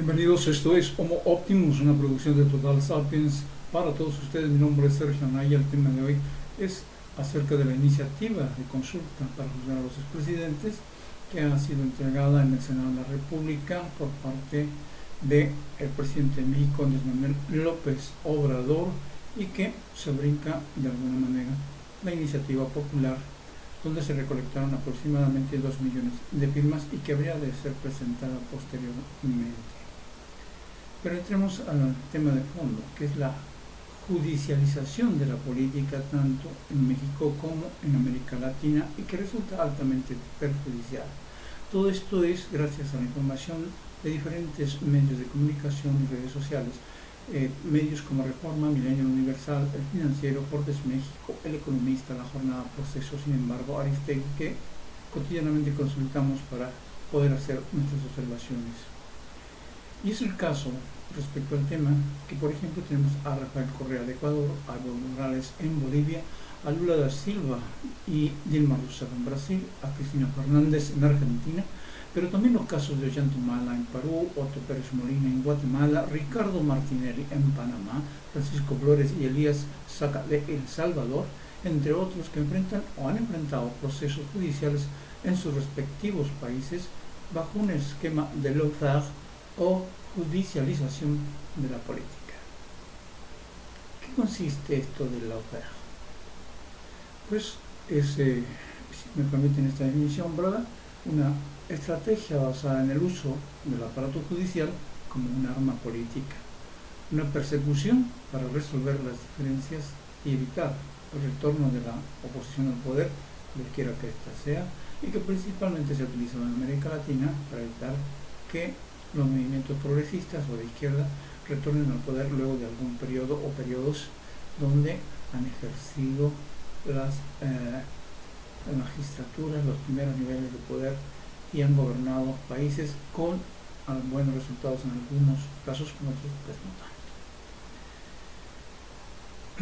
Bienvenidos, esto es Homo Optimus, una producción de Total Sapiens para todos ustedes. Mi nombre es Sergio Anaya. El tema de hoy es acerca de la iniciativa de consulta para juzgar a los expresidentes que ha sido entregada en el Senado de la República por parte del presidente de México, Andrés Manuel López Obrador, y que se brinca de alguna manera la iniciativa popular, donde se recolectaron aproximadamente 2 millones de firmas y que habría de ser presentada posteriormente. Pero entremos al tema de fondo, que es la judicialización de la política tanto en México como en América Latina, y que resulta altamente perjudicial. Todo esto es gracias a la información de diferentes medios de comunicación y redes sociales, medios como Reforma, Milenio, Universal, El Financiero, Forbes México, El Economista, La Jornada, Proceso, sin embargo, Aristegui, que cotidianamente consultamos para poder hacer nuestras observaciones. Y es el caso, respecto al tema, que por ejemplo tenemos a Rafael Correa de Ecuador, a Evo Morales en Bolivia, a Lula da Silva y Dilma Rousseff en Brasil, a Cristina Fernández en Argentina, pero también los casos de Ollanta en Perú, Otto Pérez Molina en Guatemala, Ricardo Martinelli en Panamá, Francisco Flores y Elías Saca de El Salvador, entre otros, que enfrentan o han enfrentado procesos judiciales en sus respectivos países bajo un esquema de lawfare o judicialización de la política. ¿Qué consiste esto del lawfare? Pues es, si me permiten esta definición breve, una estrategia basada en el uso del aparato judicial como un arma política, una persecución para resolver las diferencias y evitar el retorno de la oposición al poder, cualquiera que ésta sea, y que principalmente se ha utilizado en América Latina para evitar que los movimientos progresistas o de izquierda retornen al poder luego de algún periodo o periodos donde han ejercido las magistraturas, los primeros niveles de poder, y han gobernado países con buenos resultados en algunos casos, en otros pues no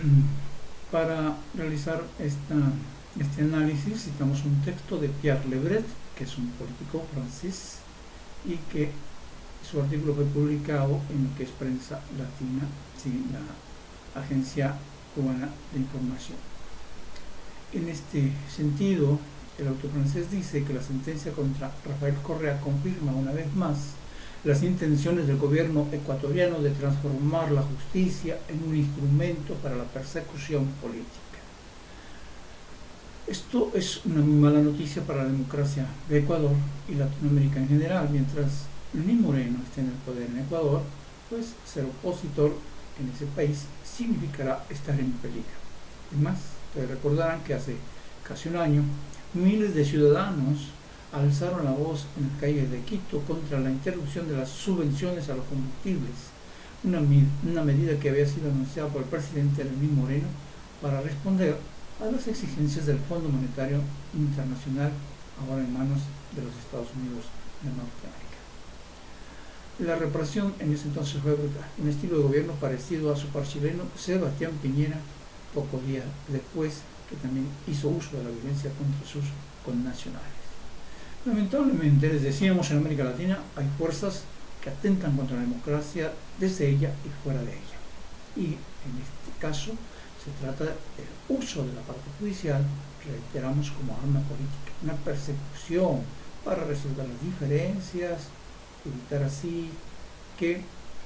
tanto. Para realizar este análisis citamos un texto de Pierre Lebret, que es un político francés, y que su artículo fue publicado en lo que es Prensa Latina, sí, la agencia cubana de información. En este sentido, el autor francés dice que la sentencia contra Rafael Correa confirma una vez más las intenciones del gobierno ecuatoriano de transformar la justicia en un instrumento para la persecución política. Esto es una muy mala noticia para la democracia de Ecuador y Latinoamérica en general. Mientras Lenín Moreno esté en el poder en Ecuador, pues ser opositor en ese país significará estar en peligro. Además, ustedes recordarán que hace casi un año miles de ciudadanos alzaron la voz en las calles de Quito contra la interrupción de las subvenciones a los combustibles, una medida que había sido anunciada por el presidente Lenín Moreno para responder a las exigencias del Fondo Monetario Internacional, ahora en manos de los Estados Unidos de Norteamérica. La represión en ese entonces fue brutal, un estilo de gobierno parecido a su par chileno Sebastián Piñera, pocos días después, que también hizo uso de la violencia contra sus connacionales. Lamentablemente, les decíamos, en América Latina hay fuerzas que atentan contra la democracia desde ella y fuera de ella. Y en este caso se trata del uso del aparato judicial, reiteramos, como arma política, una persecución para resolver las diferencias, evitar así que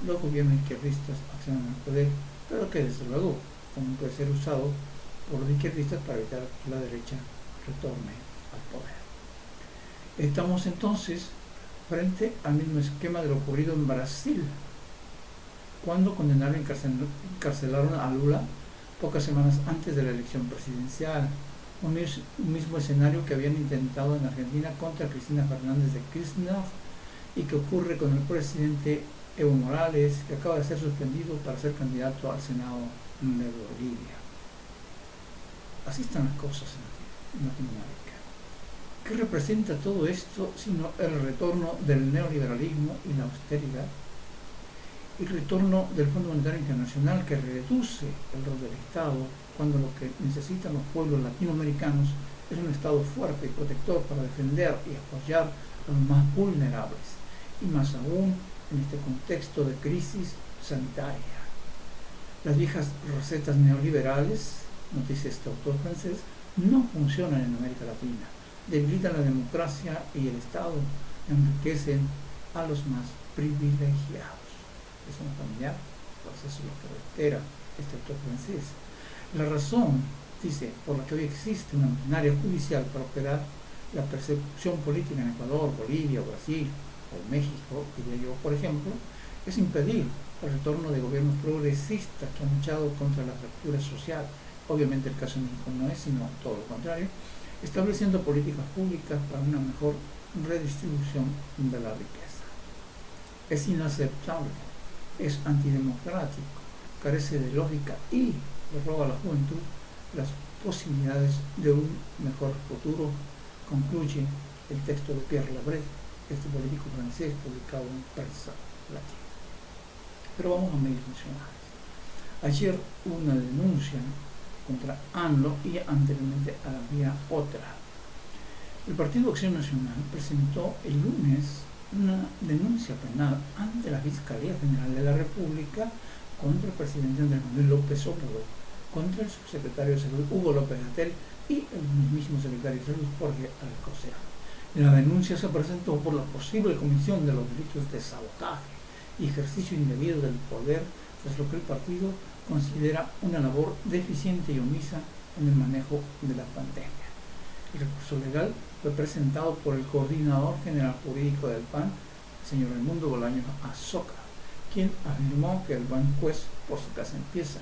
los gobiernos izquierdistas accedan al poder, pero que desde luego también puede ser usado por los izquierdistas para evitar que la derecha retorne al poder. Estamos entonces frente al mismo esquema de lo ocurrido en Brasil, cuando condenaron y encarcelaron a Lula pocas semanas antes de la elección presidencial. Un mismo escenario que habían intentado en Argentina contra Cristina Fernández de Kirchner, y que ocurre con el presidente Evo Morales, que acaba de ser suspendido para ser candidato al Senado de Bolivia. Así están las cosas en Latinoamérica. ¿Qué representa todo esto sino el retorno del neoliberalismo y la austeridad? El retorno del Fondo Monetario Internacional, que reduce el rol del Estado cuando lo que necesitan los pueblos latinoamericanos es un Estado fuerte y protector para defender y apoyar a los más vulnerables, y más aún en este contexto de crisis sanitaria. Las viejas recetas neoliberales, nos dice este autor francés, no funcionan en América Latina, debilitan la democracia y el Estado, enriquecen a los más privilegiados. ¿Es un familiar? Pues eso es lo que reitera este autor francés. La razón, dice, por la que hoy existe una maquinaria judicial para operar la persecución política en Ecuador, Bolivia, Brasil o México, diría yo, por ejemplo, es impedir el retorno de gobiernos progresistas que han luchado contra la fractura social. Obviamente el caso de México no es, sino todo lo contrario, estableciendo políticas públicas para una mejor redistribución de la riqueza. Es inaceptable, es antidemocrático, carece de lógica y le roba a la juventud las posibilidades de un mejor futuro, concluye el texto de Pierre Labrède, este político francés publicado en Prensa Latina. Pero vamos a medios nacionales. Ayer hubo una denuncia contra ANLO y anteriormente había otra. El Partido Acción Nacional presentó el lunes una denuncia penal ante la Fiscalía General de la República contra el presidente Andrés Manuel López Obrador, contra el subsecretario de Salud Hugo López-Gatell y el mismísimo secretario de Salud Jorge Alcocer. La denuncia se presentó por la posible comisión de los delitos de sabotaje y ejercicio indebido del poder, tras lo que el partido considera una labor deficiente y omisa en el manejo de la pandemia. El recurso legal fue presentado por el coordinador general jurídico del PAN, el señor Raimundo Bolaños Azoka, quien afirmó que el PAN juez por su casa empieza,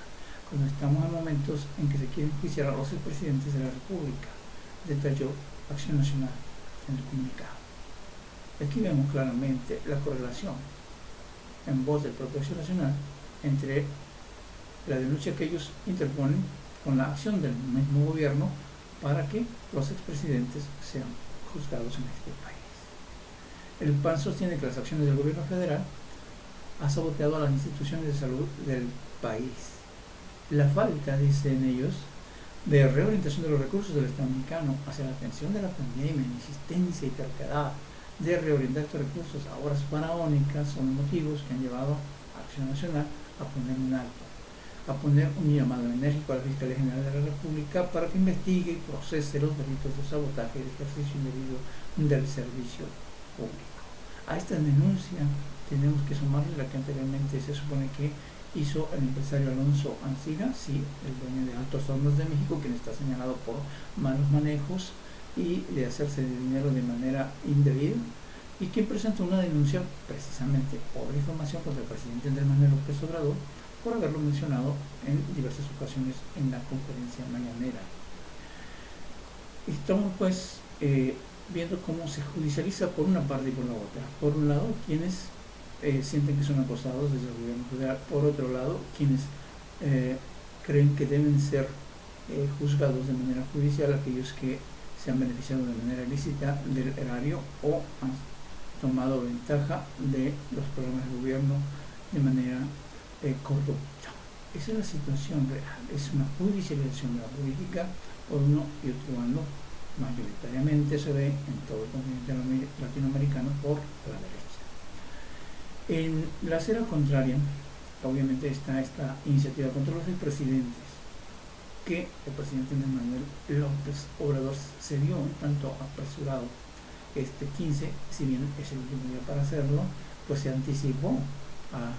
cuando estamos en momentos en que se quieren enjuiciar a los expresidentes de la República, detalló Acción Nacional en el comunicado. Aquí vemos claramente la correlación en voz del propio Acción Nacional entre la denuncia que ellos interponen con la acción del mismo gobierno para que los expresidentes sean juzgados en este país. El PAN sostiene que las acciones del gobierno federal han saboteado a las instituciones de salud del país. La falta, dicen ellos, de reorientación de los recursos del Estado mexicano hacia la atención de la pandemia, insistencia y terquedad de reorientar estos recursos a horas faraónicas son motivos que han llevado a Acción Nacional a poner un alto, a poner un llamado enérgico a la Fiscalía General de la República para que investigue y procese los delitos de sabotaje y de ejercicio indebido del servicio público. A esta denuncia tenemos que sumarle la que anteriormente se supone que hizo el empresario Alonso Ancira, sí, el dueño de Altos Hornos de México, quien está señalado por malos manejos y de hacerse de dinero de manera indebida, y quien presentó una denuncia precisamente por difamación contra el presidente Andrés Manuel López Obrador por haberlo mencionado en diversas ocasiones en la conferencia mañanera. Estamos pues viendo cómo se judicializa por una parte y por la otra. Por un lado, quienes sienten que son acosados desde el gobierno federal; por otro lado, quienes creen que deben ser juzgados de manera judicial aquellos que se han beneficiado de manera ilícita del erario o han tomado ventaja de los programas de gobierno de manera corrupta. Esa es la situación real, es una judicialización de la política por uno y otro bando. Mayoritariamente se ve en todo el continente latinoamericano por la derecha. En la acera contraria, obviamente está esta iniciativa contra los expresidentes, que el presidente Andrés Manuel López Obrador se vio un tanto apresurado este 15, si bien es el último día para hacerlo, pues se anticipó a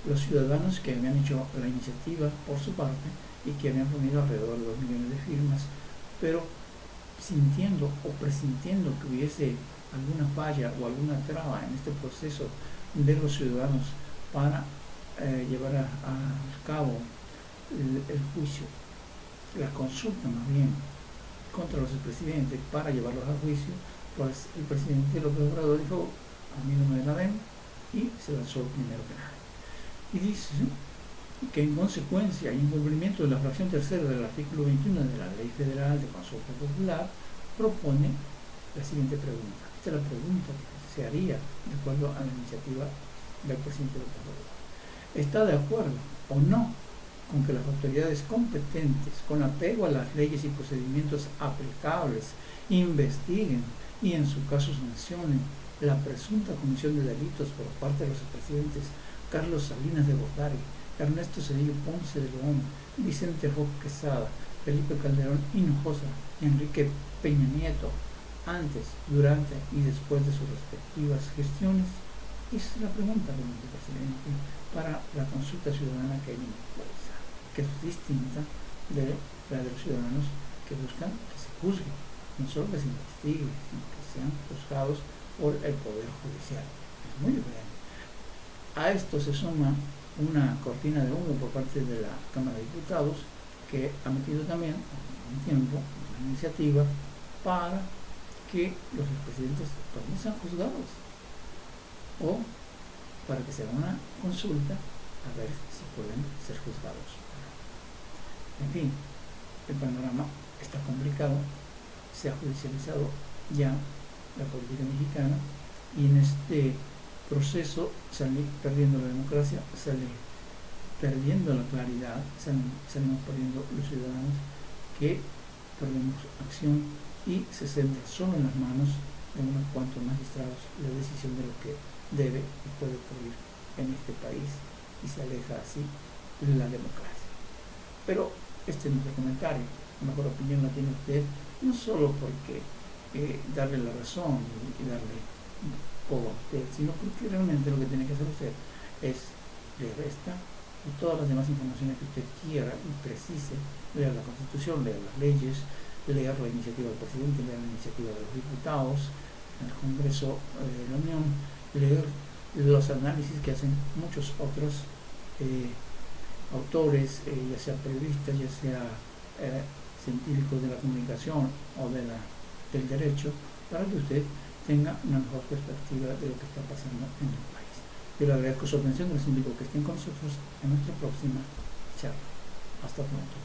los ciudadanos que habían hecho la iniciativa por su parte y que habían reunido alrededor de 2 millones de firmas, pero sintiendo o presintiendo que hubiese alguna falla o alguna traba en este proceso de los ciudadanos para llevar a cabo el juicio, la consulta más bien contra los expresidentes para llevarlos a juicio, pues el presidente López Obrador dijo: a mí no me la ven, y se lanzó primero que nada. Y dice que en consecuencia y en cumplimiento de la fracción tercera del artículo 21 de la Ley Federal de Consulta Popular, propone la siguiente pregunta. Esta es la pregunta que se haría de acuerdo a la iniciativa del presidente López Obrador. ¿Está de acuerdo o no con que las autoridades competentes, con apego a las leyes y procedimientos aplicables, investiguen y en su caso sancionen la presunta comisión de delitos por parte de los expresidentes Carlos Salinas de Gortari, Ernesto Zedillo Ponce de León, Vicente Roque Quesada, Felipe Calderón Hinojosa y Enrique Peña Nieto, antes, durante y después de sus respectivas gestiones? Esa es la pregunta, señor presidente, para la consulta ciudadana que hay en impulsa, que es distinta de la de los ciudadanos que buscan que se juzgue, no solo que se investigue, sino que sean juzgados por el Poder Judicial. Es muy diferente. A esto se suma una cortina de humo por parte de la Cámara de Diputados, que ha metido también al mismo tiempo una iniciativa para que los expresidentes también sean juzgados, o para que se haga una consulta a ver si pueden ser juzgados. En fin, el panorama está complicado, se ha judicializado ya la política mexicana, y en este proceso sale perdiendo la democracia, sale perdiendo la claridad, salimos perdiendo los ciudadanos, que perdemos acción y se centra solo en las manos de unos cuantos magistrados la decisión de lo que debe y puede ocurrir en este país, y se aleja así la democracia. Pero este es nuestro comentario. La mejor opinión la tiene usted, no solo porque darle la razón y darle codo a usted, sino porque realmente lo que tiene que hacer usted es leer esta y todas las demás informaciones que usted quiera y precise, leer la Constitución, leer las leyes, leer la iniciativa del presidente, leer la iniciativa de los diputados en el Congreso de la Unión, leer los análisis que hacen muchos otros autores, ya sea periodistas, ya sea científicos de la comunicación o del derecho, para que usted tenga una mejor perspectiva de lo que está pasando en el país. Yo le agradezco su atención y les invito a que estén con nosotros en nuestra próxima charla. Hasta pronto.